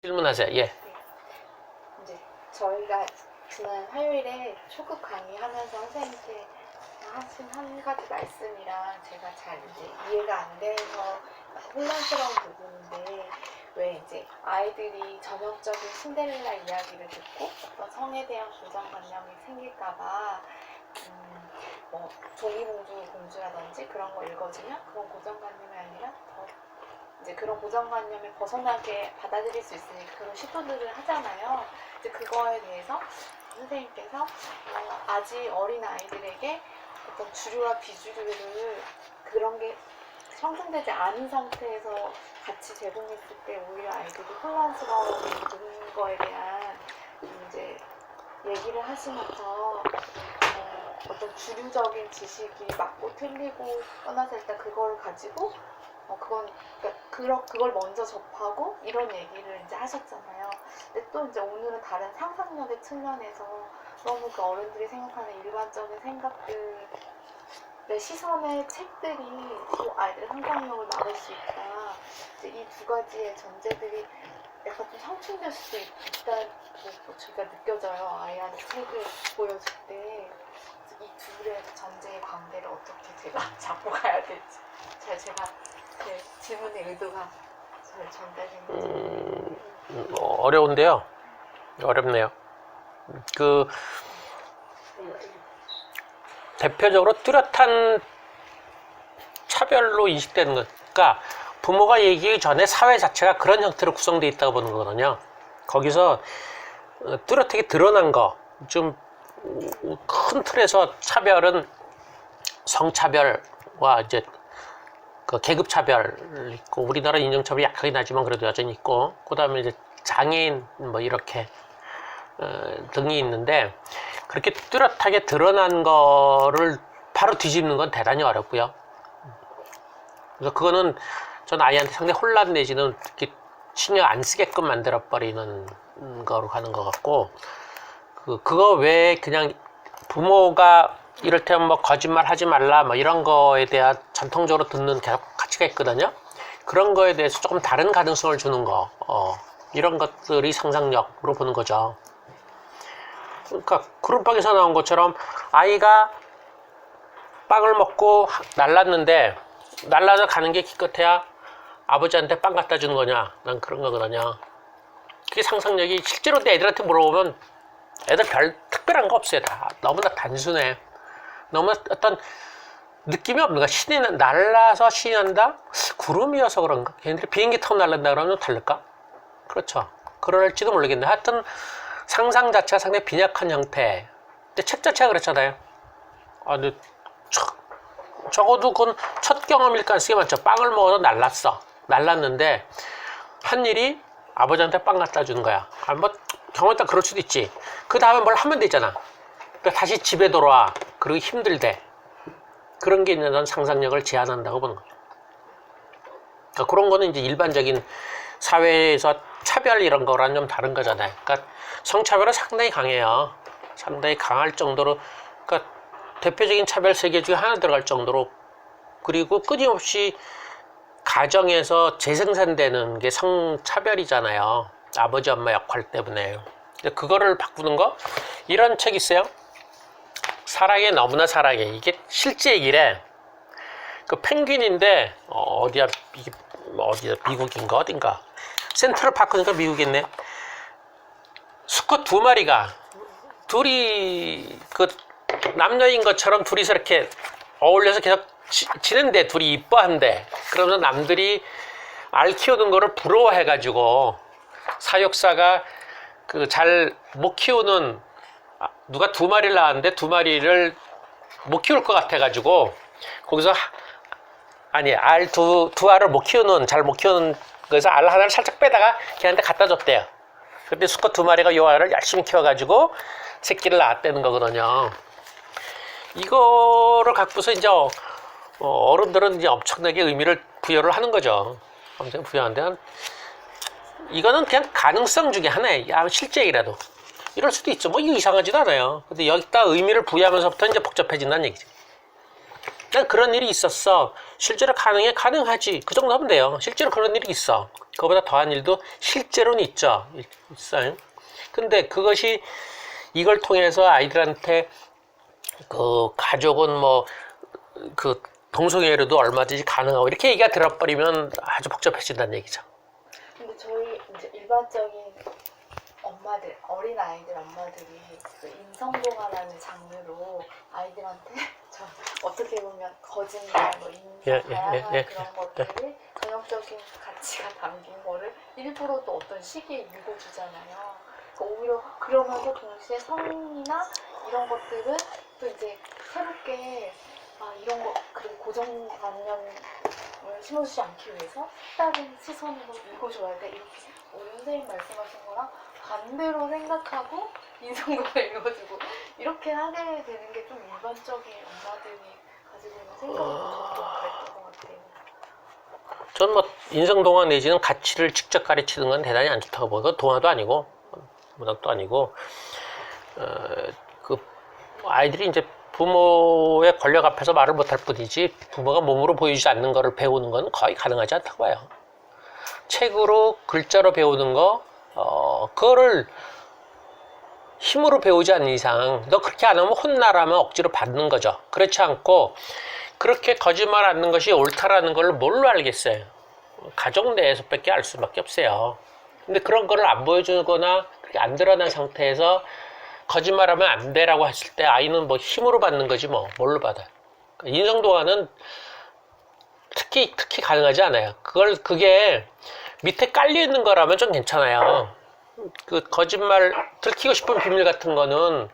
질문하세요. 예. 이제 저희가 지난 화요일에 초급 강의하면서 선생님께 하신 한 가지 말씀이랑 제가 잘 이제 이해가 안 돼서 혼란스러운 부분인데, 왜 이제 아이들이 전형적인 신데렐라 이야기를 듣고 어떤 성에 대한 고정관념이 생길까봐 뭐 종이공주 공주라든지 그런 거 읽어주면 그런 고정관념이 아니라 더 이제 그런 고정관념을 벗어나게 받아들일 수 있으니까 그런 시도들을 하잖아요. 이제 그거에 대해서 선생님께서 아직 어린 아이들에게 어떤 주류와 비주류를 그런 게 형성되지 않은 상태에서 같이 제공했을 때 오히려 아이들이 혼란스러운 거에 대한 이제 얘기를 하시면서 어떤 주류적인 지식이 맞고 틀리고 떠나서 일단 그걸 가지고 그걸 먼저 접하고 이런 얘기를 이제 하셨잖아요. 근데 또 이제 오늘은 다른 상상력의 측면에서 너무 그 어른들이 생각하는 일반적인 생각들의 시선의 책들이 또 아이들의 상상력을 막을 수 있다. 이제 이 두 가지의 전제들이 약간 좀 상충될 수도 있다고 제가 느껴져요. 아이한테 책을 보여줄 때. 이 둘의 전제의 관계를 어떻게 제가 잡고 가야 될지 제가 제 질문의 의도가 잘 전달된 건지. 어려운데요. 어렵네요. 대표적으로 뚜렷한 차별로 인식되는 것. 그러니까 부모가 얘기하기 전에 사회 자체가 그런 형태로 구성되어 있다고 보는 거거든요. 거기서 뚜렷하게 드러난 거, 좀 큰 틀에서 차별은 성차별과 이제 그 계급차별 있고, 우리나라 인종차별이 약하긴 하지만 그래도 여전히 있고, 그 다음에 이제 장애인 뭐 이렇게 등이 있는데, 그렇게 뚜렷하게 드러난 거를 바로 뒤집는 건 대단히 어렵고요. 그래서 그거는 전 아이한테 상당히 혼란 내지는 이렇게 신경 안 쓰게끔 만들어 버리는 거로 가는 것 같고, 그거 외에 그냥 부모가 이를테면 뭐 거짓말 하지 말라 뭐 이런 거에 대한 전통적으로 듣는 계속 가치가 있거든요. 그런 거에 대해서 조금 다른 가능성을 주는 거, 이런 것들이 상상력으로 보는 거죠. 그러니까 구름빵에서 나온 것처럼 아이가 빵을 먹고 날랐는데, 날라서 가는 게 기껏해야 아버지한테 빵 갖다 주는 거냐, 난 그런 거거든요. 그게 상상력이, 실제로 내 애들한테 물어보면 애들 별 특별한 거 없어요. 다 너무나 단순해. 너무나 어떤 느낌이 없는 거야. 날라서 신이 난다? 구름이어서 그런가? 걔네들이 비행기 타고 날른다 그러면 다를까? 그렇죠. 그럴지도 모르겠네. 하여튼 상상 자체가 상당히 빈약한 형태. 근데 책 자체가 그렇잖아요. 근데 적어도 그건 첫 경험일 가능성이 많죠. 빵을 먹어서 날랐는데 한 일이 아버지한테 빵 갖다 주는 거야. 뭐 경험에 따라 그럴 수도 있지. 그 다음에 뭘 하면 되잖아. 그러니까 다시 집에 돌아와. 그리고 힘들대. 그런 게 있는 상상력을 제한한다고 보는 거죠. 그러니까 그런 거는 이제 일반적인 사회에서 차별 이런 거랑 좀 다른 거잖아요. 그러니까 성차별은 상당히 강해요. 상당히 강할 정도로, 그러니까 대표적인 차별 세계 중에 하나 들어갈 정도로, 그리고 끊임없이 가정에서 재생산되는 게 성차별이잖아요. 아버지 엄마 역할 때문에. 그거를 바꾸는 거, 이런 책 있어요. 사랑해, 너무나 사랑해. 이게 실제 얘기래. 그 펭귄인데 어디야, 미국인가 어딘가, 센트럴파크니까 미국이네. 수컷 두 마리가 둘이 그 남녀인 것처럼 둘이서 이렇게 어울려서 계속 지는데, 둘이 이뻐한데, 그러면서 남들이 알 키우는 거를 부러워해가지고 사육사가 그 잘 못 키우는, 누가 두 마리를 낳았는데 두 마리를 못 키울 것 같아가지고 거기서 두 알을 잘 못 키우는 거에서 알 하나를 살짝 빼다가 걔한테 갖다 줬대요. 근데 수컷 두 마리가 요 알을 열심히 키워가지고 새끼를 낳았다는 거거든요. 이거를 갖고서 이제 어른들은 이제 엄청나게 의미를 부여를 하는 거죠. 엄청 부여하는데, 이거는 그냥 가능성 중에 하나예요. 실제이라도 이럴 수도 있죠. 뭐 이거 이상하지도 않아요. 근데 여기다 의미를 부여하면서부터 이제 복잡해진다는 얘기죠. 난 그런 일이 있었어. 실제로 가능하지. 그 정도 하면 돼요. 실제로 그런 일이 있어. 그거보다 더한 일도 실제로는 있어요. 근데 그것이 이걸 통해서 아이들한테 그 가족은 뭐 그 동성애로도 얼마든지 가능하고 이렇게 얘기가 들어버리면 아주 복잡해진다는 얘기죠. 근데 저희 이제 일반적인 엄마들, 어린 아이들 엄마들이 그 인성동화라는 장르로 아이들한테 저 어떻게 보면 거짓말, 뭐 인사, 다양한 그런 것들이 전형적인 가치가 담긴 거를 일부러 또 어떤 시기에 읽어주잖아요. 그러니까 오히려 그러면서 동시에 성인이나 이런 것들은 또 이제 새롭게 이런 거 그리고 고정관념을 심어주지 않기 위해서 다른 시선으로 읽어줘야 돼. 이렇게 우리 선생님 말씀하신 거랑 반대로 생각하고 인성동화 읽어주고 이렇게 하게 되는 게 좀 일반적인 엄마들이 가지고 있는 생각이 저도 그랬던 것 같아요. 전 뭐 인성동화 내지는 가치를 직접 가르치는 건 대단히 안 좋다고 보고, 동화도 아니고 문학도 아니고 그 아이들이 이제 부모의 권력 앞에서 말을 못할 뿐이지 부모가 몸으로 보여주지 않는 거를 배우는 건 거의 가능하지 않다고 봐요. 책으로 글자로 배우는 거 그거를 힘으로 배우지 않는 이상 너 그렇게 안 하면 혼나라면 억지로 받는 거죠. 그렇지 않고 그렇게 거짓말 하는 것이 옳다라는 걸 뭘로 알겠어요? 가족 내에서 밖에 알 수밖에 없어요. 근데 그런 거를 안 보여주거나 그렇게 안 드러난 상태에서 거짓말하면 안 돼라고 했을 때 아이는 뭐 힘으로 받는 거지 뭐 뭘로 받아요. 인성동화는 특히 가능하지 않아요. 그게 밑에 깔려 있는 거라면 좀 괜찮아요. 그 거짓말 들키고 싶은 비밀 같은 거는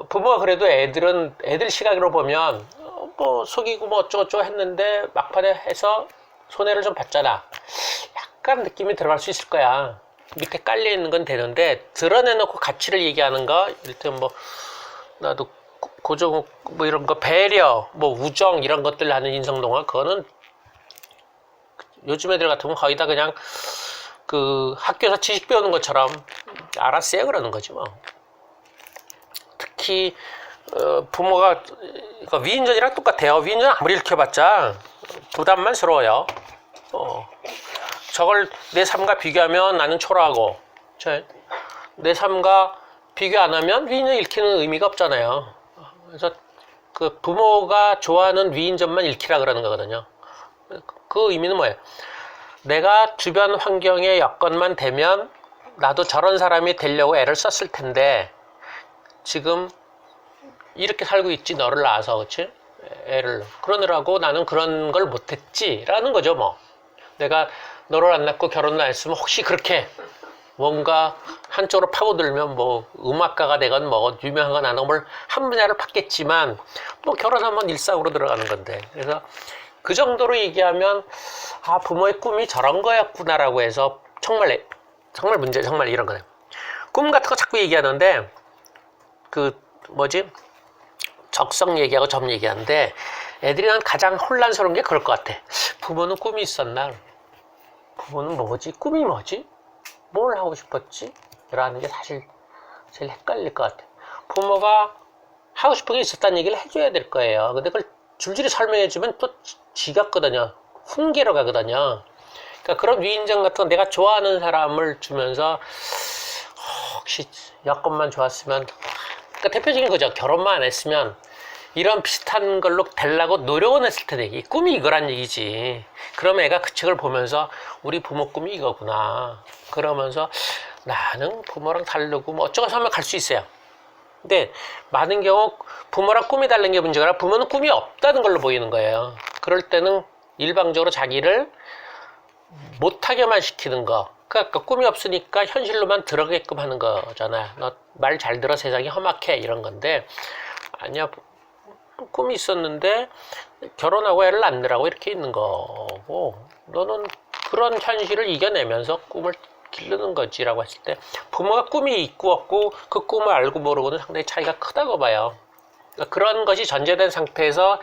부모가 그래도 애들 시각으로 보면 뭐 속이고 뭐 어쩌고저쩌고 했는데 막판에 해서 손해를 좀 봤잖아. 약간 느낌이 들어갈 수 있을 거야. 밑에 깔려 있는 건 되는데 드러내놓고 가치를 얘기하는 거, 이를테면 뭐 나도 고정 뭐 이런 거 배려, 뭐 우정 이런 것들 하는 인성동화 그거는 요즘 애들 같으면 거의 다 그냥 그 학교에서 지식 배우는 것처럼 알았어요 그러는 거지 뭐. 특히 부모가 위인전이랑 똑같아요. 위인전 아무리 읽혀봤자 부담만스러워요. 저걸 내 삶과 비교하면 나는 초라하고 내 삶과 비교 안 하면 위인전 읽히는 의미가 없잖아요. 그래서 그 부모가 좋아하는 위인전만 읽히라 그러는 거거든요. 그 의미는 뭐예요? 내가 주변 환경의 여건만 되면 나도 저런 사람이 되려고 애를 썼을 텐데 지금 이렇게 살고 있지 너를 낳아서 그치? 애를 그러느라고 나는 그런 걸 못했지 라는 거죠 뭐. 내가 너를 안 낳고 결혼을 안 했으면 혹시 그렇게 뭔가 한쪽으로 파고들면 뭐 음악가가 되건 뭐 유명한 건 안 하고 뭘 한 분야를 팠겠지만 뭐 결혼하면 일상으로 들어가는 건데 그래서 그 정도로 얘기하면 부모의 꿈이 저런 거였구나라고 해서 정말 문제 정말 이런 거네. 꿈 같은 거 자꾸 얘기하는데 그 뭐지 적성 얘기하고 점 얘기하는데 애들이 난 가장 혼란스러운 게 그럴 것 같아. 부모는 꿈이 있었나? 부모는 뭐지? 꿈이 뭐지? 뭘 하고 싶었지? 라는 게 사실 제일 헷갈릴 것 같아. 부모가 하고 싶은 게 있었다는 얘기를 해줘야 될 거예요. 근데 그걸 줄줄이 설명해주면 또 지겹거든요. 훈계로 가거든요. 그러니까 그런 위인전 같은 거 내가 좋아하는 사람을 주면서 혹시 여건만 좋았으면 그러니까 대표적인 거죠. 결혼만 안 했으면 이런 비슷한 걸로 되려고 노력은 했을 텐데 이 꿈이 이거란 얘기지. 그러면 애가 그 책을 보면서 우리 부모 꿈이 이거구나. 그러면서 나는 부모랑 다르고 뭐 어쩌고 하면 갈 수 있어요. 근데 많은 경우 부모랑 꿈이 다른 게 문제가 아니라 부모는 꿈이 없다는 걸로 보이는 거예요. 그럴 때는 일방적으로 자기를 못하게만 시키는 거. 그러니까 꿈이 없으니까 현실로만 들어가게끔 하는 거잖아요. 너 말 잘 들어 세상이 험악해 이런 건데 아니야. 꿈이 있었는데 결혼하고 애를 낳느라고 이렇게 있는 거고 너는 그런 현실을 이겨내면서 꿈을 기르는 거지라고 했을 때 부모가 꿈이 있고 없고 그 꿈을 알고 모르고는 상당히 차이가 크다고 봐요. 그러니까 그런 것이 전제된 상태에서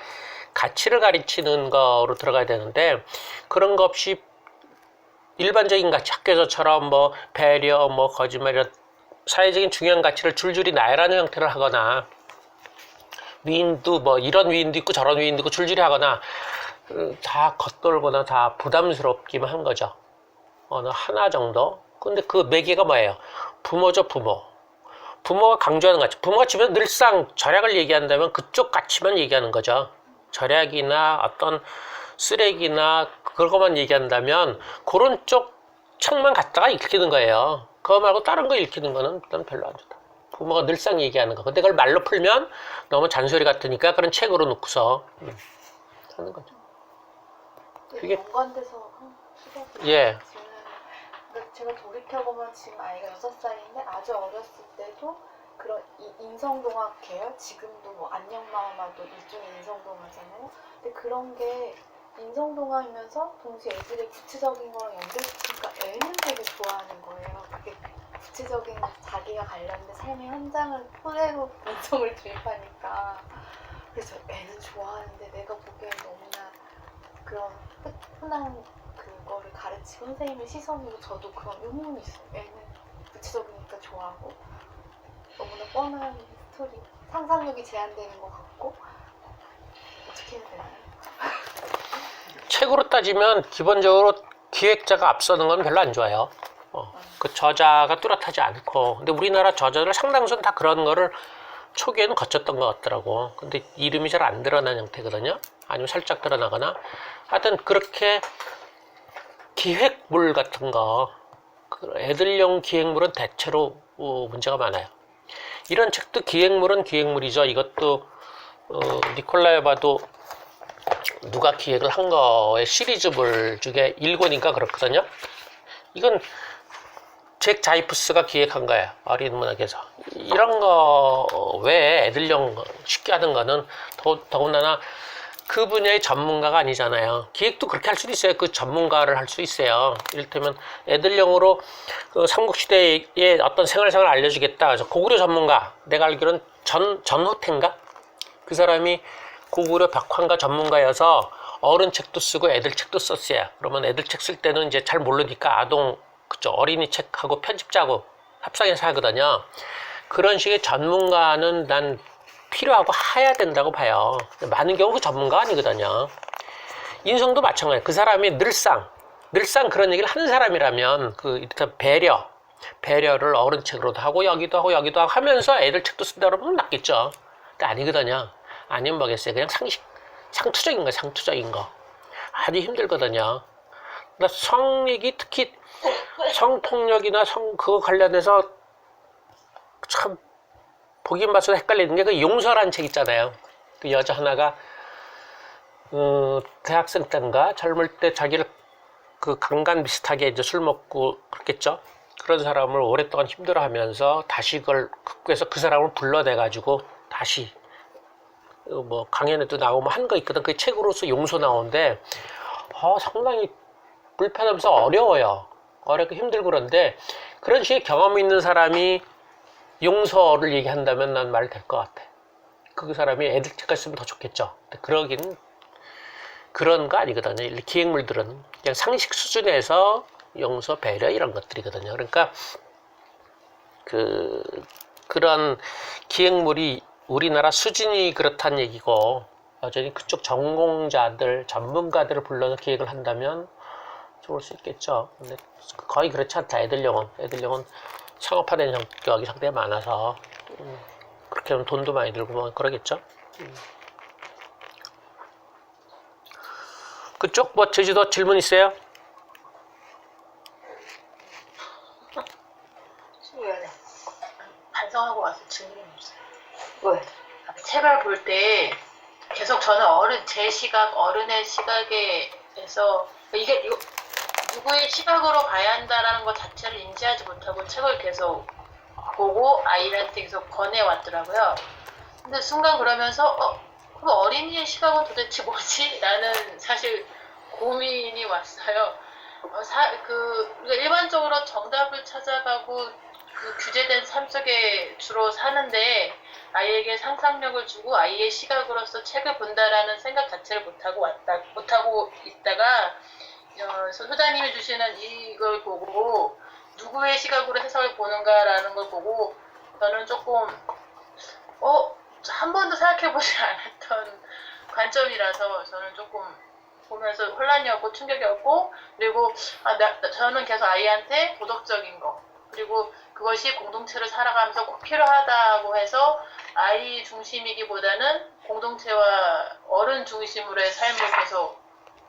가치를 가르치는 거로 들어가야 되는데 그런 거 없이 일반적인 가치 학교에서처럼 뭐 배려 뭐 거짓말 이런 사회적인 중요한 가치를 줄줄이 나열하는 형태를 하거나 위인도 뭐 이런 위인도 있고 저런 위인도 있고 줄줄이 하거나 다 겉돌거나 다 부담스럽기만 한 거죠. 어느 하나 정도. 근데 그 매개가 뭐예요? 부모죠, 부모. 부모가 강조하는 것 같죠. 부모가 집에서 늘상 절약을 얘기한다면 그쪽 가치만 얘기하는 거죠. 절약이나 어떤 쓰레기나 그런 것만 얘기한다면 그런 쪽 책만 갖다가 읽히는 거예요. 그거 말고 다른 거 읽히는 거는 난 별로 안 좋다. 부모가 늘상 얘기하는 거. 근데 그걸 말로 풀면 너무 잔소리 같으니까 그런 책으로 놓고서 하는 거죠. 되게 연관돼서 시작이 예. 근데 제가 돌이켜보면 지금 아이가 6살인데 아주 어렸을 때도 그런 인성동화 계열, 지금도 뭐 안녕마마도 일종의 인성동화잖아요. 근데 그런 게 인성동화이면서 동시에 애들의 구체적인 거랑 연결시키니까 애는 되게 좋아하는 거예요. 그게 구체적인 자기가 관련된 삶의 현장을 토대로 인성을 주입하니까. 그래서 애는 좋아하는데 내가 보기엔 너무나 그런 흔한 그거를 가르치고 선생님의 시선으로 저도 그런 의문이 있어요. 애는 구체적이니까 좋아하고 너무나 뻔한 스토리, 상상력이 제한되는 것 같고 어떻게 해야 되나요? 책으로 따지면 기본적으로 기획자가 앞서는 건 별로 안 좋아요. 그 저자가 뚜렷하지 않고. 근데 우리나라 저자들 상당수는 다 그런 거를 초기에는 거쳤던 것 같더라고. 근데 이름이 잘 안 드러난 형태거든요. 아니면 살짝 드러나거나. 하여튼 그렇게 기획물 같은 거, 애들용 기획물은 대체로 문제가 많아요. 이런 책도 기획물은 기획물이죠. 이것도 니콜라에바도 누가 기획을 한 거의 시리즈물 중에 1권인가 그렇거든요. 이건 잭 자이프스가 기획한 거예요. 어린 문학에서. 이런 거 외에 애들용 쉽게 하는 거는 더군다나 그 분야의 전문가가 아니잖아요. 기획도 그렇게 할 수도 있어요. 그 전문가를 할 수 있어요. 이를테면 애들용으로 그 삼국시대의 어떤 생활상을 알려주겠다. 그래서 고구려 전문가, 내가 알기로는 전호태인가? 그 사람이 고구려 벽화가 전문가여서 어른 책도 쓰고 애들 책도 썼어요. 그러면 애들 책 쓸 때는 이제 잘 모르니까 아동, 그쵸, 어린이 책하고 편집자하고 합성해서 하거든요. 그런 식의 전문가는 난 필요하고 해야 된다고 봐요. 많은 경우 그 전문가가 아니거든요. 인성도 마찬가지예요. 그 사람이 늘상 그런 얘기를 하는 사람이라면 그 일단 배려를 어른 책으로도 하고 여기도 하고 하면서 애들 책도 쓴다 그러면 낫겠죠. 근데 아니거든요. 아니면 뭐겠어요. 그냥 상투적인 거. 아주 힘들거든요. 그러니까 성얘기, 특히 성폭력이나 그거 관련해서 참 보긴 봐서 헷갈리는 게 그 용서라는 책 있잖아요. 그 여자 하나가 대학생 때인가 젊을 때 자기를 그 강간 비슷하게 이제 술 먹고 그랬겠죠. 그런 사람을 오랫동안 힘들어하면서 다시 그걸 극구해서 그 사람을 불러내가지고 다시 뭐 강연에도 나오고 한 거 있거든. 그 책으로서 용서 나오는데 상당히 불편하면서 어려워요. 어렵고 힘들고 그런데 그런 식의 경험 있는 사람이 용서를 얘기한다면 난 말 될 것 같아. 그 사람이 애들 책까지 쓰면 더 좋겠죠. 근데 그러긴 그런 거 아니거든요. 기획물들은 그냥 상식 수준에서 용서, 배려 이런 것들이거든요. 그러니까 그런 기획물이 우리나라 수준이 그렇다는 얘기고 여전히 그쪽 전문가들을 불러서 기획을 한다면 좋을 수 있겠죠. 근데 거의 그렇지 않다. 애들용은 상업화된 성격이 상당히 많아서 그렇게 하면 돈도 많이 들고 뭐 그러겠죠. 그쪽 뭐 제주도 질문 있어요? 반성하고 와서 질문이 없어요. 왜? 책을 볼 때 계속 저는 어른의 시각에서 이거 누구의 시각으로 봐야 한다라는 것 자체를 인지하지 못하고 책을 계속 보고 아이한테 계속 권해왔더라고요. 근데 순간 그러면서 그 어린이의 시각은 도대체 뭐지? 라는 사실 고민이 왔어요. 우리가 일반적으로 정답을 찾아가고 그 규제된 삶 속에 주로 사는데 아이에게 상상력을 주고 아이의 시각으로서 책을 본다라는 생각 자체를 못하고 있다가 소장님이 주시는 이걸 보고 누구의 시각으로 해석을 보는가라는 걸 보고 저는 조금 한 번도 생각해보지 않았던 관점이라서 저는 조금 보면서 혼란이었고 충격이었고, 그리고 저는 계속 아이한테 도덕적인 거, 그리고 그것이 공동체를 살아가면서 꼭 필요하다고 해서 아이 중심이기보다는 공동체와 어른 중심으로의 삶을 계속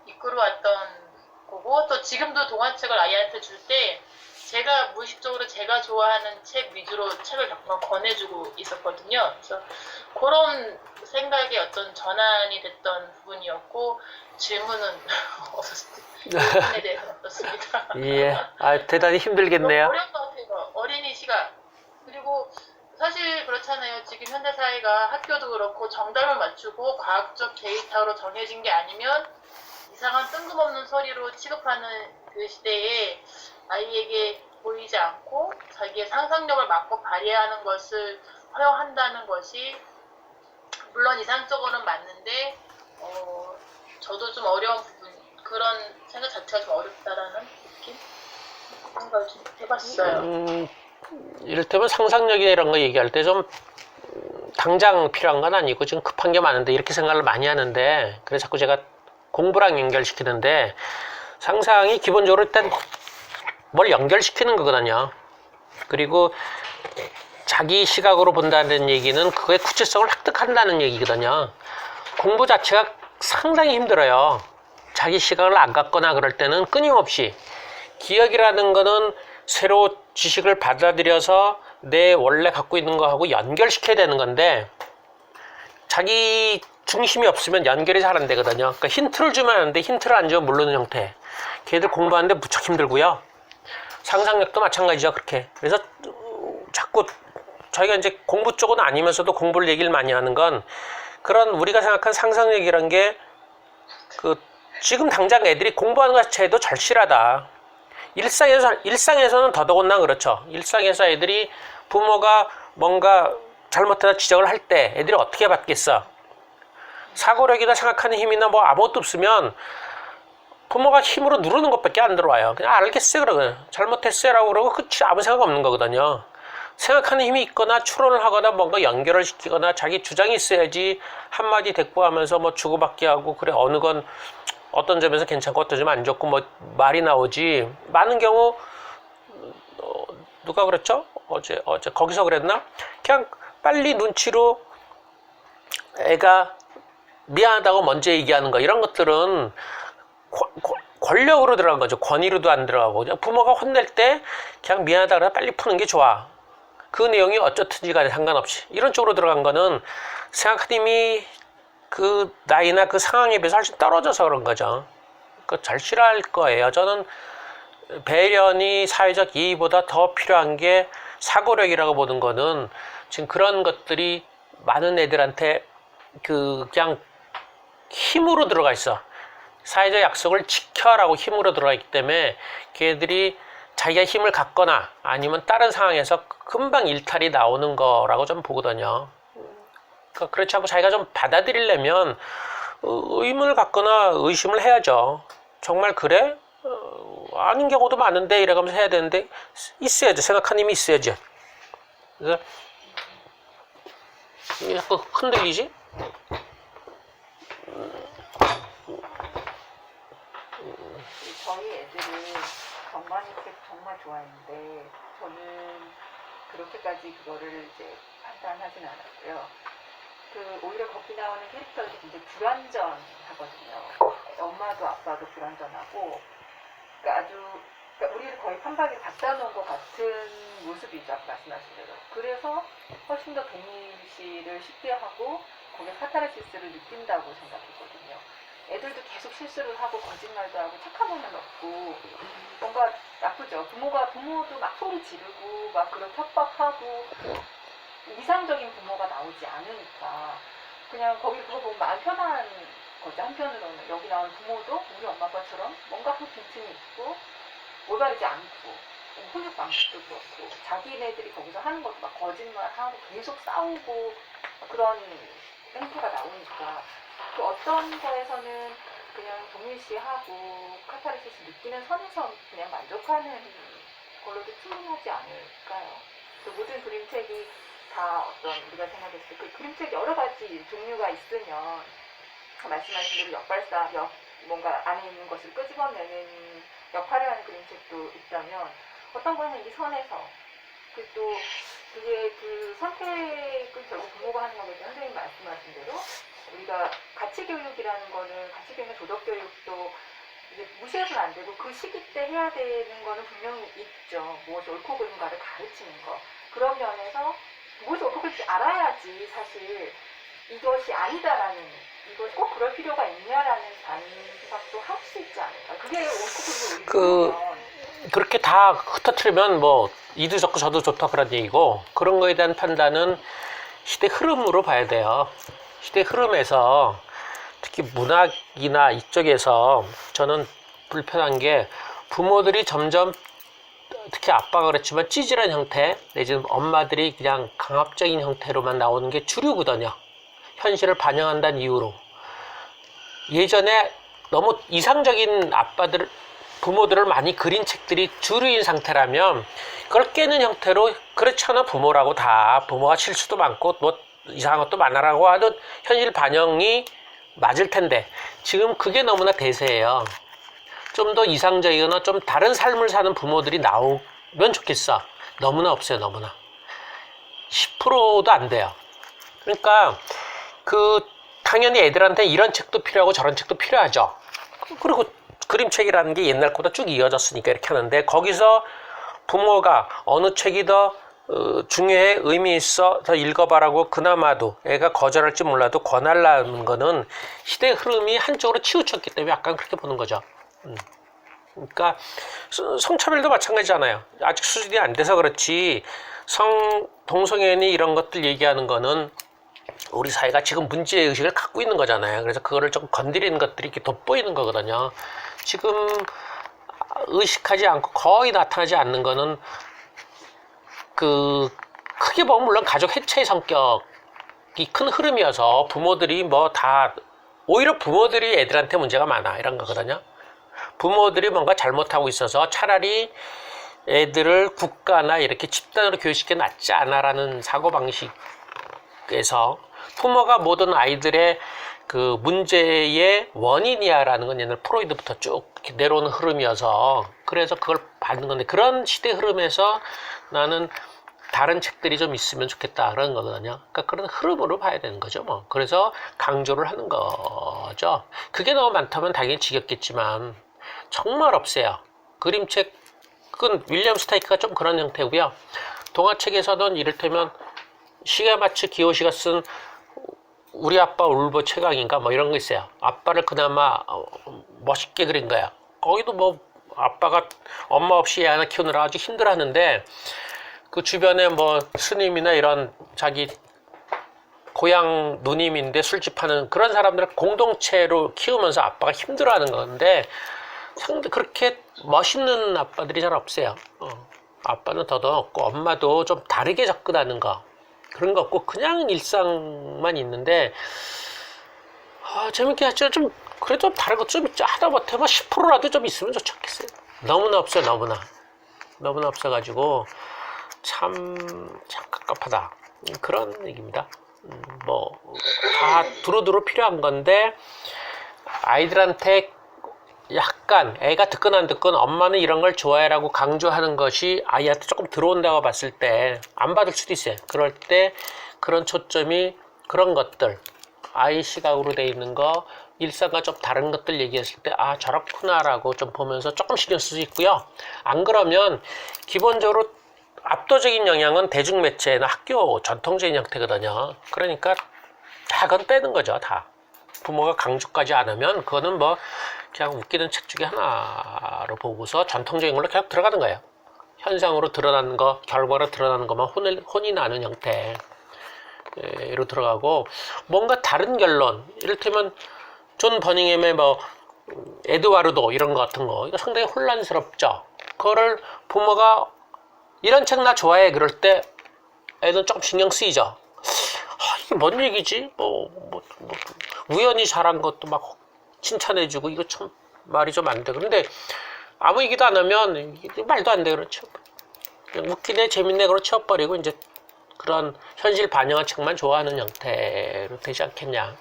이끌어왔던 거고, 또 지금도 동화책을 아이한테 줄 때 제가 무의식적으로 제가 좋아하는 책 위주로 책을 몇 권해주고 있었거든요. 그래서 그런 생각의 어떤 전환이 됐던 부분이었고, 질문은 없었습니다. 질문에 대해서는 없었습니다. 예, 대단히 힘들겠네요. 어려운 것 같아요. 어린이 시각. 그리고 사실 그렇잖아요. 지금 현대사회가 학교도 그렇고 정답을 맞추고 과학적 데이터로 정해진 게 아니면 이상한 뜬금없는 소리로 취급하는 그 시대에 아이에게 보이지 않고 자기의 상상력을 마음껏 발휘하는 것을 허용한다는 것이 물론 이상적으로는 맞는데 저도 좀 어려운 부분, 그런 생각 자체가 좀 어렵다라는 느낌? 그런 걸 좀 해봤어요. 이를테면 상상력이나 이런 거 얘기할 때 좀 당장 필요한 건 아니고 지금 급한 게 많은데 이렇게 생각을 많이 하는데, 그래서 자꾸 제가 공부랑 연결시키는데, 상상이 기본적으로 일단 뭘 연결시키는 거거든요. 그리고 자기 시각으로 본다는 얘기는 그거의 구체성을 획득한다는 얘기거든요. 공부 자체가 상당히 힘들어요. 자기 시각을 안 갖거나 그럴 때는 끊임없이 기억이라는 거는 새로 지식을 받아들여서 내 원래 갖고 있는 거하고 연결시켜야 되는 건데, 자기 중심이 없으면 연결이 잘 안 되거든요. 그러니까 힌트를 주면 하는데 힌트를 안 주면 모르는 형태. 걔들 공부하는데 무척 힘들고요. 상상력도 마찬가지죠. 그렇게. 그래서 자꾸 저희가 이제 공부 쪽은 아니면서도 공부를 얘기를 많이 하는 건, 그런 우리가 생각한 상상력이란 게 지금 당장 애들이 공부하는 것 자체도 절실하다. 일상에서는 더더군다나 그렇죠. 일상에서 애들이 부모가 뭔가 잘못하다 지적을 할 때 애들이 어떻게 받겠어? 사고력이나 생각하는 힘이나 뭐 아무것도 없으면 부모가 힘으로 누르는 것밖에 안 들어와요. 그냥 알겠어요 그러고 잘못했어요 라고 그러고 끝이, 아무 생각 없는 거거든요. 생각하는 힘이 있거나 추론을 하거나 뭔가 연결을 시키거나 자기 주장이 있어야지 한마디 대꾸하면서 뭐 주고받게 하고, 그래 어느 건 어떤 점에서 괜찮고 어떤 점은 안 좋고 뭐 말이 나오지. 많은 경우 누가 그랬죠? 어제 거기서 그랬나? 그냥 빨리 눈치로 애가 미안하다고 먼저 얘기하는 거, 이런 것들은 권력으로 들어간 거죠. 권위로도 안 들어가고, 그냥 부모가 혼낼 때 그냥 미안하다 그래서 빨리 푸는 게 좋아. 그 내용이 어쩌든지 간에 상관없이 이런 쪽으로 들어간 거는 생각하는 힘이 그 나이나 그 상황에 비해서 훨씬 떨어져서 그런 거죠. 절실할 거예요. 저는 배려니 사회적 이의보다 더 필요한 게 사고력이라고 보는 거는, 지금 그런 것들이 많은 애들한테 그냥 힘으로 들어가 있어. 사회적 약속을 지켜라고 힘으로 들어가 있기 때문에 걔들이 자기가 힘을 갖거나 아니면 다른 상황에서 금방 일탈이 나오는 거라고 좀 보거든요. 그렇지 않고 자기가 좀 받아들이려면 의문을 갖거나 의심을 해야죠. 정말 그래? 아닌 경우도 많은데 이래가면서 해야 되는데, 있어야죠. 생각하는 힘이 있어야죠. 그래서 이게 자꾸 흔들리지? 저희 애들은 정관이책 정말 좋아했는데 저는 그렇게까지 그거를 이제 판단하진 않았고요. 오히려 거기 나오는 캐릭터들이 굉장히 불완전하거든요. 엄마도 아빠도 불완전하고, 그러니까 그러니까 우리를 거의 판박에 갖다 놓은 것 같은 모습이죠, 말씀하신 대로. 그래서 훨씬 더 동일시를 쉽게 하고 거기에 카타르시스를 느낀다고 생각했거든요. 애들도 계속 실수를 하고 거짓말도 하고 착한 몸은 없고 뭔가 나쁘죠. 부모도 막 소리 지르고 막 그런 협박하고 이상적인 부모가 나오지 않으니까 그냥 거기 그거 보면 마음 편한 거죠. 한편으로는 여기 나오는 부모도 우리 엄마 아빠처럼 뭔가 그 빈틈이 있고 올바르지 않고 훈육 방식도 그렇고 자기네들이 거기서 하는 것도 막 거짓말하고 계속 싸우고 그런 행태가 나오니까 그 어떤 거에서는 그냥 동일시하고 카타르시스 느끼는 선에서 그냥 만족하는 걸로도 충분하지 않을까요? 그 모든 그림책이 다 어떤 우리가 생각했을 때 그 그림책 여러 가지 종류가 있으면 말씀하신 대로 뭔가 안에 있는 것을 끄집어내는 역할을 하는 그림책도 있다면 어떤 거는 이 선에서 또 그게 그 선택을 결국 부모가 하는 거겠죠. 선생님 말씀하신 대로 우리가 가치교육이라는 거는 가치교육이나 도덕교육도 이제 무시해서는 안 되고 그 시기 때 해야 되는 거는 분명히 있죠. 무엇이 옳고 그른가를 가르치는 거. 그런 면에서 무엇이 옳고 그른지 알아야지 사실 이것이 아니다라는, 이것이 꼭 그럴 필요가 있냐라는 생각도 할 수 있지 않을까. 그게 옳고 그름을 그렇게 다 흩어뜨리면 뭐 이도 좋고 저도 좋다 그런 얘기고, 그런 거에 대한 판단은 시대 흐름으로 봐야 돼요. 시대 흐름에서 특히 문학이나 이쪽에서 저는 불편한 게 부모들이 점점, 특히 아빠가 그렇지만 찌질한 형태 내지는 엄마들이 그냥 강압적인 형태로만 나오는 게 주류거든요. 현실을 반영한다는 이유로. 예전에 너무 이상적인 부모들을 많이 그린 책들이 주류인 상태라면 그걸 깨는 형태로 그렇지 않아 부모라고 다 부모가 실수도 많고 뭐 이상한 것도 많아라고 하는 현실 반영이 맞을 텐데 지금 그게 너무나 대세예요. 좀 더 이상적이거나 좀 다른 삶을 사는 부모들이 나오면 좋겠어. 너무나 없어요. 너무나 10%도 안 돼요. 그러니까 당연히 애들한테 이런 책도 필요하고 저런 책도 필요하죠. 그리고 그림책이라는 게 옛날 거보다 쭉 이어졌으니까 이렇게 하는데, 거기서 부모가 어느 책이 더 중요해, 의미 있어, 더 읽어봐라고 그나마도 애가 거절할지 몰라도 권하려는 거는 시대의 흐름이 한쪽으로 치우쳤기 때문에 약간 그렇게 보는 거죠. 그러니까 성차별도 마찬가지잖아요. 아직 수준이 안 돼서 그렇지 동성애니 이런 것들 얘기하는 거는 우리 사회가 지금 문제의식을 갖고 있는 거잖아요. 그래서 그거를 조금 건드리는 것들이 이렇게 돋보이는 거거든요. 지금 의식하지 않고 거의 나타나지 않는 거는 크게 보면 물론 가족 해체의 성격이 큰 흐름이어서 부모들이 오히려 부모들이 애들한테 문제가 많아 이런 거거든요. 부모들이 뭔가 잘못하고 있어서 차라리 애들을 국가나 이렇게 집단으로 교육시켜 낫지 않아라는 사고방식에서 부모가 모든 아이들의 그 문제의 원인이야라는 건 옛날 프로이드부터 쭉 이렇게 내려오는 흐름이어서 그래서 그걸 받는 건데, 그런 시대 흐름에서 나는 다른 책들이 좀 있으면 좋겠다 그런 거거든요. 그러니까 그런 흐름으로 봐야 되는 거죠. 뭐 그래서 강조를 하는 거죠. 그게 너무 많다면 당연히 지겹겠지만 정말 없어요. 그림책은 윌리엄 스타이크가 좀 그런 형태고요. 동화책에서는 이를테면 시게마츠 기요시가 쓴 우리 아빠 울보 최강인가 뭐 이런 거 있어요. 아빠를 그나마 멋있게 그린 거야. 거기도 뭐 아빠가 엄마 없이 애 하나 키우느라 아주 힘들어하는데 그 주변에 뭐 스님이나 이런 자기 고향 누님인데 술집하는 그런 사람들을 공동체로 키우면서 아빠가 힘들어하는 건데 상대 그렇게 멋있는 아빠들이 잘 없어요. 아빠는 더더 없고 엄마도 좀 다르게 접근하는 거 그런 거 없고 그냥 일상만 있는데 재밌게 하죠. 좀 그래도 다른 거 좀 하다 못해 10%라도 좀 있으면 좋지 않겠어요? 너무나 없어요. 너무나 없어가지고 참 갑갑하다 그런 얘기입니다. 뭐 다 두루두루 필요한 건데 아이들한테 약간 애가 듣건 안 듣건 엄마는 이런 걸 좋아해라고 강조하는 것이 아이한테 조금 들어온다고 봤을 때 안 받을 수도 있어요. 그럴 때 그런 초점이 그런 것들 아이 시각으로 돼 있는 거 일상과 좀 다른 것들 얘기했을 때 저렇구나 라고 좀 보면서 조금 신경 쓸 수 있고요. 안 그러면 기본적으로 압도적인 영향은 대중매체나 학교 전통적인 형태거든요. 그러니까 다 그건 빼는 거죠. 다 부모가 강조까지 안 하면 그거는 뭐 그냥 웃기는 책 중에 하나로 보고서 전통적인 걸로 계속 들어가는 거예요. 현상으로 드러나는 거, 결과로 드러나는 것만 혼이 나는 형태로 들어가고 뭔가 다른 결론, 이를테면 존 버닝엄의 뭐 에드와르도 이런 거 같은 거 이거 상당히 혼란스럽죠. 그거를 부모가 이런 책 나 좋아해 그럴 때 애는 조금 신경 쓰이죠. 이게 뭔 얘기지? 우연히 잘한 것도 막 칭찬해주고 이거 참 말이 좀 안 돼. 그런데 아무 얘기도 안 하면 말도 안 돼. 그렇죠. 그냥 웃기네 재밌네 그러고 치워버리고 이제 그런 현실 반영한 책만 좋아하는 형태로 되지 않겠냐.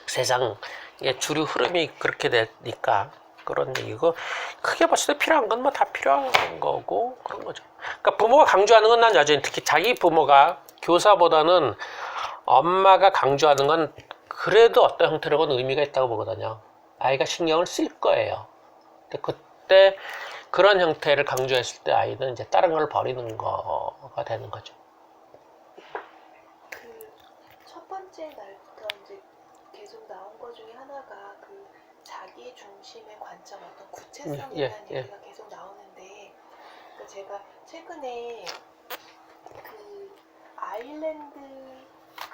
세상 예, 주류 흐름이 그렇게 되니까 그런 얘기고, 크게 봤을 때 필요한 건 뭐 다 필요한 거고 그런 거죠. 그러니까 부모가 강조하는 건 난 여전히 특히 자기 부모가 교사보다는 엄마가 강조하는 건 그래도 어떤 형태로는 의미가 있다고 보거든요. 아이가 신경을 쓸 거예요. 근데 그때 그런 형태를 강조했을 때 아이는 이제 다른 걸 버리는 거가 되는 거죠. 그 첫 번째 날부터 이제 계속 나온 것 중에 하나가 그 자기 중심의 관점, 어떤 구체성에 예, 대한 예. 얘기가 계속 나오는데, 그 제가 최근에 그 아일랜드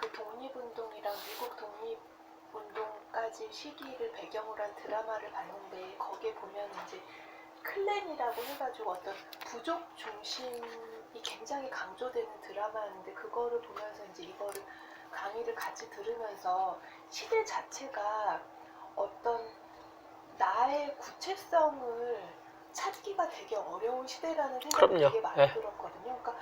그 독립운동이랑 미국 독립운동까지 시기를 배경으로 한 드라마를 봤는데, 거기에 보면 이제 클랜이라고 해가지고 어떤 부족 중심이 굉장히 강조되는 드라마였는데, 그거를 보면서 이제 이거를 강의를 같이 들으면서 시대 자체가 어떤 나의 구체성을 찾기가 되게 어려운 시대라는 생각이 그럼요. 되게 많이 네. 들었거든요. 그러니까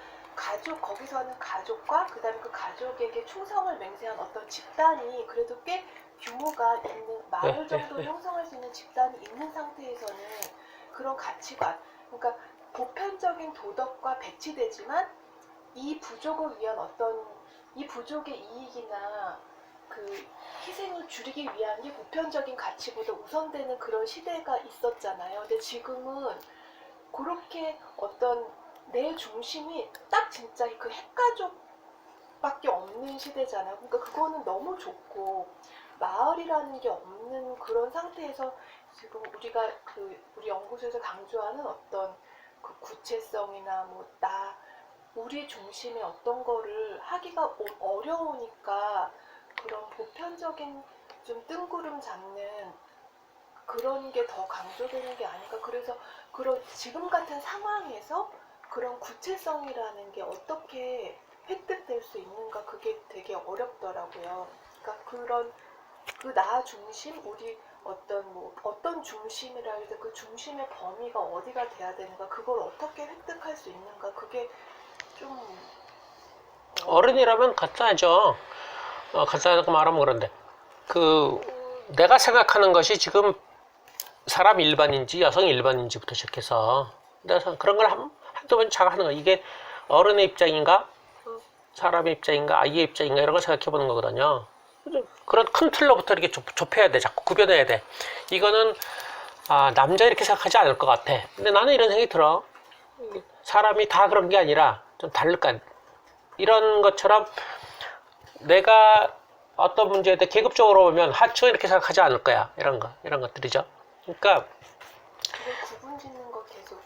거기서는 가족과 그다음에 그 가족에게 충성을 맹세한 어떤 집단이 그래도 꽤 규모가 있는 마을 정도 형성할 수 있는 집단이 있는 상태에서는 그런 가치관, 그러니까 보편적인 도덕과 배치되지만 이 부족을 위한 어떤 이 부족의 이익이나 그 희생을 줄이기 위한 게 보편적인 가치보다 우선되는 그런 시대가 있었잖아요. 근데 지금은 그렇게 어떤 내 중심이 딱 진짜 그 핵가족밖에 없는 시대잖아요. 그러니까 그거는 너무 좋고, 마을이라는 게 없는 그런 상태에서 지금 우리가 우리 연구소에서 강조하는 어떤 그 구체성이나 우리 중심의 어떤 거를 하기가 어려우니까 그런 보편적인 좀 뜬구름 잡는 그런 게 더 강조되는 게 아닐까. 그래서 그런 지금 같은 상황에서 그런 구체성이라는 게 어떻게 획득될 수 있는가, 그게 되게 어렵더라고요. 그러니까 그런 그 나 중심, 우리 어떤 중심이라 해도 그 중심의 범위가 어디가 돼야 되는가, 그걸 어떻게 획득할 수 있는가, 그게 좀 어른이라면 간단하죠. 간단하다고 말하면 그런데 내가 생각하는 것이 지금 사람 일반인지 여성 일반인지부터 시작해서 내가 그런 걸 한두 번 자가 하는 거야. 이게 어른의 입장인가, 사람의 입장인가, 아이의 입장인가, 이런 걸 생각해 보는 거거든요. 그런 큰 틀로부터 이렇게 좁혀야 돼. 자꾸 구별해야 돼. 이거는 남자 이렇게 생각하지 않을 것 같아. 근데 나는 이런 생각이 들어. 사람이 다 그런 게 아니라 좀 다를까. 이런 것처럼 내가 어떤 문제에 대해 계급적으로 보면 하층 이렇게 생각하지 않을 거야. 이런 것들이죠. 그러니까 그걸 구분 짓는 거 계속.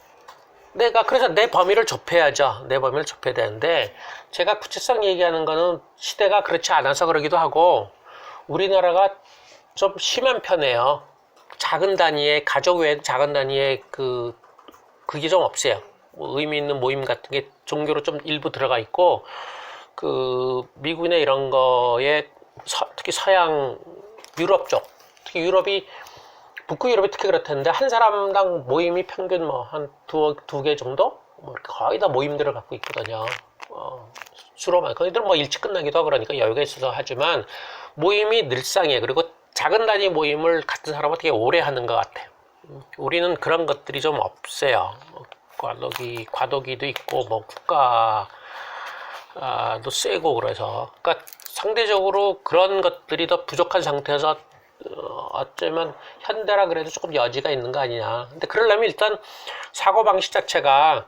그래서 내 범위를 좁혀야죠. 내 범위를 좁혀야 되는데, 제가 구체성 얘기하는 거는 시대가 그렇지 않아서 그러기도 하고, 우리나라가 좀 심한 편이에요. 작은 단위의, 가족 외에 작은 단위의 그게 좀 없어요. 뭐 의미 있는 모임 같은 게 종교로 좀 일부 들어가 있고, 미국이나 이런 거에 특히 서양 유럽 쪽, 특히 북구 유럽이 특히 그렇다는데, 한 사람당 모임이 평균 한 두 개 정도? 이렇게 거의 다 모임들을 갖고 있거든요. 주로만. 거기들 일찍 끝나기도 하고 그러니까 여유가 있어서 하지만, 모임이 늘상이에요. 그리고 작은 단위 모임을 같은 사람은 되게 오래 하는 것 같아요. 우리는 그런 것들이 좀 없어요. 과도기도 있고, 국가도 세고 그래서. 그러니까 상대적으로 그런 것들이 더 부족한 상태에서 어쩌면 현대라 그래도 조금 여지가 있는 거 아니냐. 근데 그러려면 일단 사고방식 자체가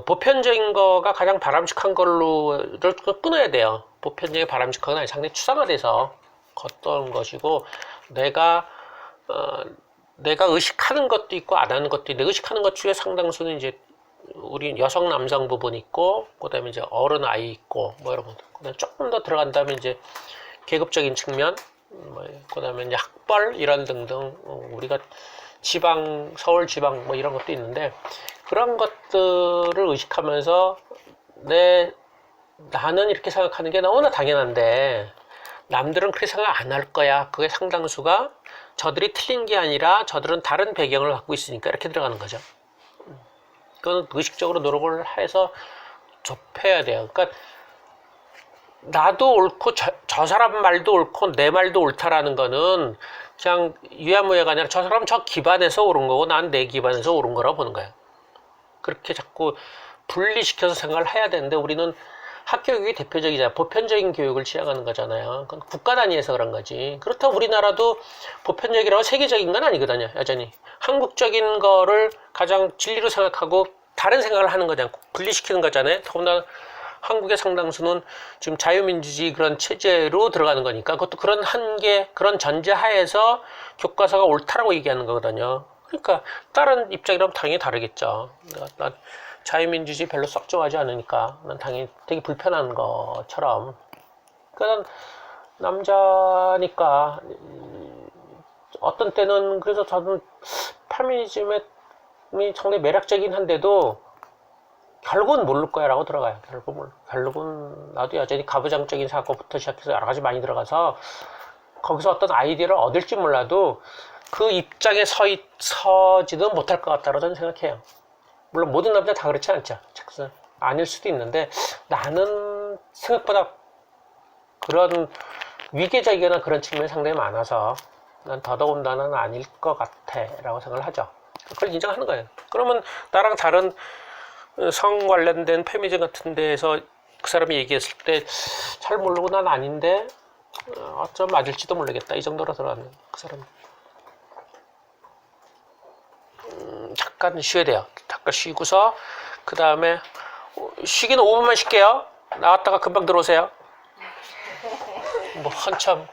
보편적인 거가 가장 바람직한 걸로를 끊어야 돼요. 보편적인 바람직한 건 아니, 상당히 추상화돼서 걷던 것이고, 내가 의식하는 것도 있고 안 하는 것도 있는데, 의식하는 것 중에 상당수는 이제 우리 여성 남성 부분 있고, 그 다음에 이제 어른 아이 있고, 이런 것. 그다음에 조금 더 들어간다면 이제 계급적인 측면, 그 다음에 이제 학벌, 이런 등등, 우리가 서울 지방 이런 것도 있는데, 그런 것들을 의식하면서 나는 이렇게 생각하는 게 너무나 당연한데, 남들은 그렇게 생각 안 할 거야. 그게 상당수가 저들이 틀린 게 아니라 저들은 다른 배경을 갖고 있으니까 이렇게 들어가는 거죠. 그건 의식적으로 노력을 해서 좁혀야 돼요. 그러니까 나도 옳고 저 사람 말도 옳고 내 말도 옳다라는 거는 그냥 유야무야가 아니라 저 사람 저 기반에서 옳은 거고 난 내 기반에서 옳은 거라고 보는 거야. 그렇게 자꾸 분리시켜서 생각을 해야 되는데 우리는 학교 교육이 대표적이잖아요. 보편적인 교육을 지향하는 거잖아요. 그건 국가 단위에서 그런 거지. 그렇다고 우리나라도 보편적이라고 세계적인 건 아니거든요. 여전히. 한국적인 거를 가장 진리로 생각하고 다른 생각을 하는 거잖아요. 분리시키는 거잖아요. 더군다나 한국의 상당수는 지금 자유민주주의 그런 체제로 들어가는 거니까 그것도 그런 한계, 그런 전제하에서 교과서가 옳다라고 얘기하는 거거든요. 그러니까 다른 입장이라면 당연히 다르겠죠. 난 자유민주주의 별로 썩 좋아하지 않으니까 난 당연히 되게 불편한 것처럼. 그러니까 남자니까 어떤 때는 그래서 저는 페미니즘이 상당히 매력적이긴 한데도 결국은 모를 거야 라고 들어가요. 결국은 나도 여전히 가부장적인 사고부터 시작해서 여러 가지 많이 들어가서 거기서 어떤 아이디어를 얻을지 몰라도 그 입장에 서지는 못할 것 같다고 저는 생각해요. 물론 모든 남자 다 그렇지 않죠. 아닐 수도 있는데 나는 생각보다 그런 위계적이거나 그런 측면이 상당히 많아서 난 더더군다나 아닐 것 같아 라고 생각을 하죠. 그걸 인정하는 거예요. 그러면 나랑 다른 성 관련된 페미니즘 같은 데에서 그 사람이 얘기했을 때 잘 모르고 난 아닌데 어쩜 맞을지도 모르겠다 이 정도로 들어가는 그 사람. 잠깐 쉬어야 돼요. 잠깐 쉬고서 그 다음에 쉬기는 5분만 쉴게요. 나왔다가 금방 들어오세요. 뭐 한참